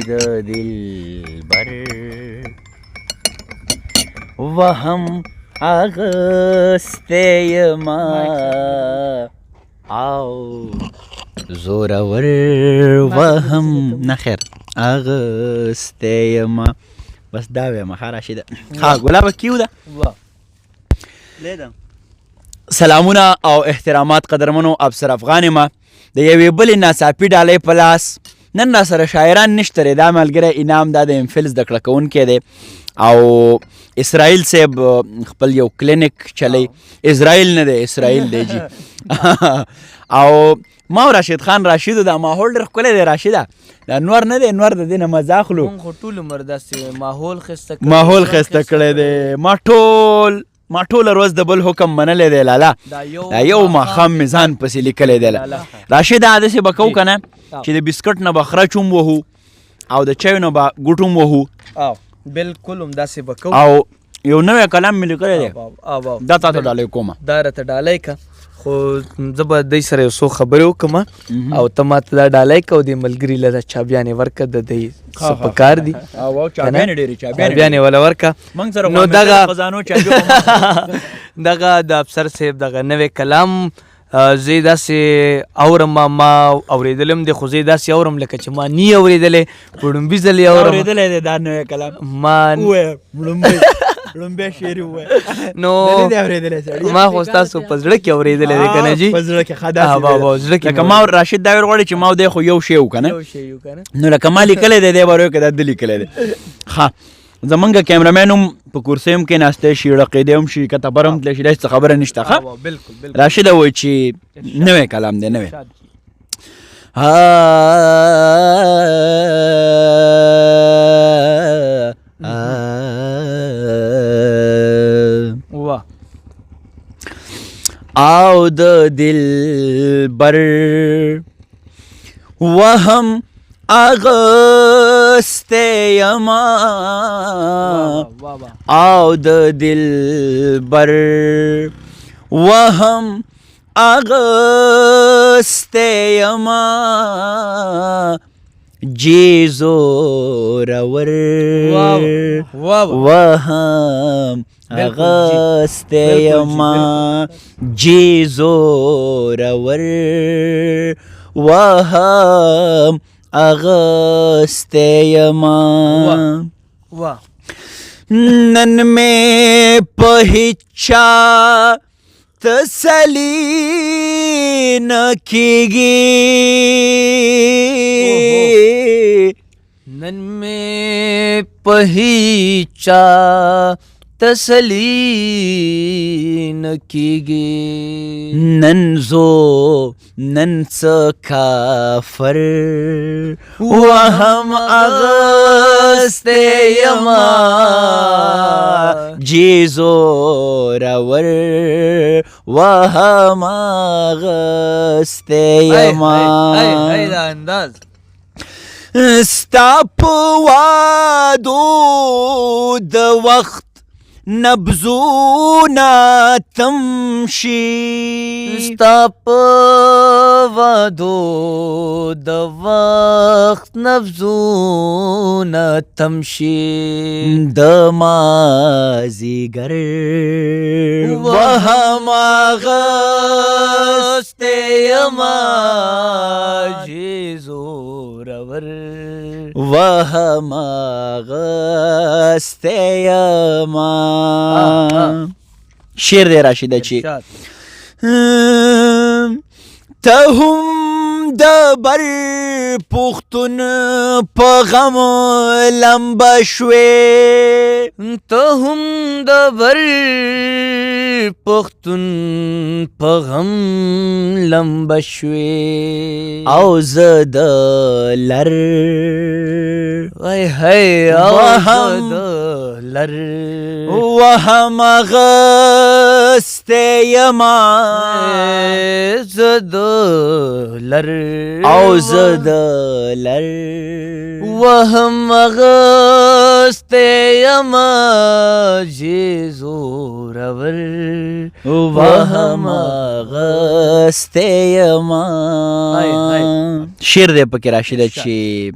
د دلبر وهم اغستی یما او زورور وهم نه خیر اغستی یما بس دا ویمه ښه راشده ښه ګلابه کیو ده سلامونه او احترامات قدرمنو افسر افغان ما د یوې بلې ناڅاپي ډالۍ په لاس نن راسره شاعران نشته دی دا ملګری انعام دا د امفل زده کړه کوونکی دی او اسرائیل صاحب خپل یو کلینک چلی اسرائیل نه دی اسرائیل دی جی او ما او راشد خان راشدو دا ماحول ډېر ښکلی دی راشده دا نور نه دی نور د دې نه مزه اخلو مونږ خو ټول عمر داسې ماحول ښایسته ښایسته کړی دی ما ټوله ورځ د بل حکم منلی دی لالا دا یو ماښام مې ځان پسې لیکلی دی راشد هداسې به کوو که نه چې د بسکټ نه به خرچ هم وهو او د چایو نه به ګوټ هم وهو بلکل همداسې به کوو او یو نوی کلام مې لیکلی دی دا تا ته ډالۍ کومه دا راته ډالۍ که خو زه به دوی سره یو څو خبرې وکړم او ته ماته دا ډالۍ که او دې ملګري له دا چابیانې ورکړه د دوی څه پکار دي چابیانې والا ورکړه نو دغه د افسر صاحب دغه نوی کلام زه یې داسې اورم ما اورېدلی هم دی خو زه یې داسې اورم لکه چې ما نی اورېدلی په ړومبي ځل یې اورم اورېدلی دی دا نوی کلام ما لومبی شعر ووایه نو ما خو ستاسو په زړه کې اورېدلی دی که نه جي په زړه کې ښه داسې لکه ما راشد دا غواړي چې ما دی خو یو شی و که نه نو لکه ما لیکلی دی دی به وایو که دا ده لیکلی دی ښه زمونږ کیمرامین هم په کرسۍ هم کېناستی شي ړقېدی هم شي که تبر هم تللی شي داسې څه خبره نشته ښه راشده وایي چې نوی کلام دی نوی او د دلبر وهم اغستی یما او د دلبر وهم اغستی یما جی زورور وهم اغستی یما جی زورور وهم اغستی یما نن میں په هیچا تسلی نه کیږي نن میں په هیچا تسلی نه کیږي نن څه کافر وهم اغستی یما جی زورور وهم اغستی یما ستا په وعدو د وخت نبضونه تم شي ستا په وعدو د وخت نبضونه تم شي د مازدیګر وهم اغستی یما جی زورور وهم اغستی یما شعر دی راشده چې ته هم د بر پښتون په غم لمبه شوې ته هم د بر پښتون په غم لمبه شوې او زه د لر وهم لر وهم اغستی یما زه د لر او زه د لر وهم اغستی یما جی زورور وهم اغستی یما شعر دی پکې راشده چې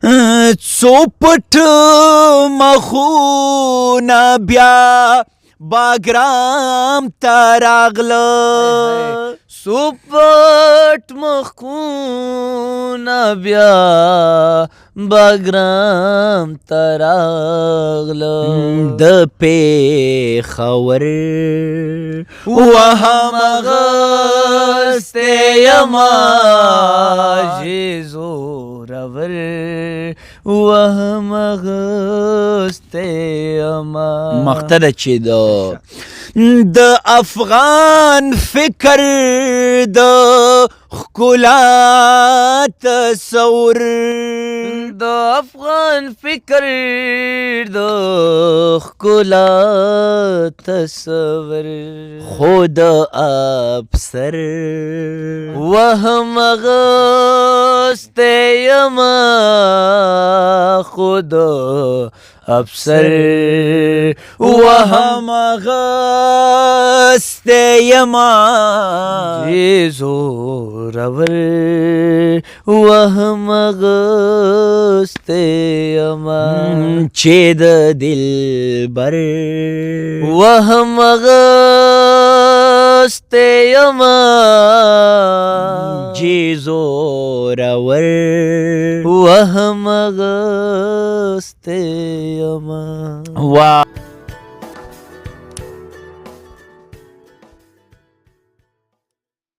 څو پټ مخونه بیا باګرام ته راغله سوپټ مخونه بیا باګرام ته راغله د پېښور وهم اغستی یما چې زورور وهم اغستی یما مقته ده چې د افغان فکر د ښکلا تصور د افغان فکر د ښکلا تصور خو د افسر وهم اغستی یما خو د افسر وهم اغستی یما چې زورور وهم اغستی یما چې د دلبر وهم اغستی یما چې زورور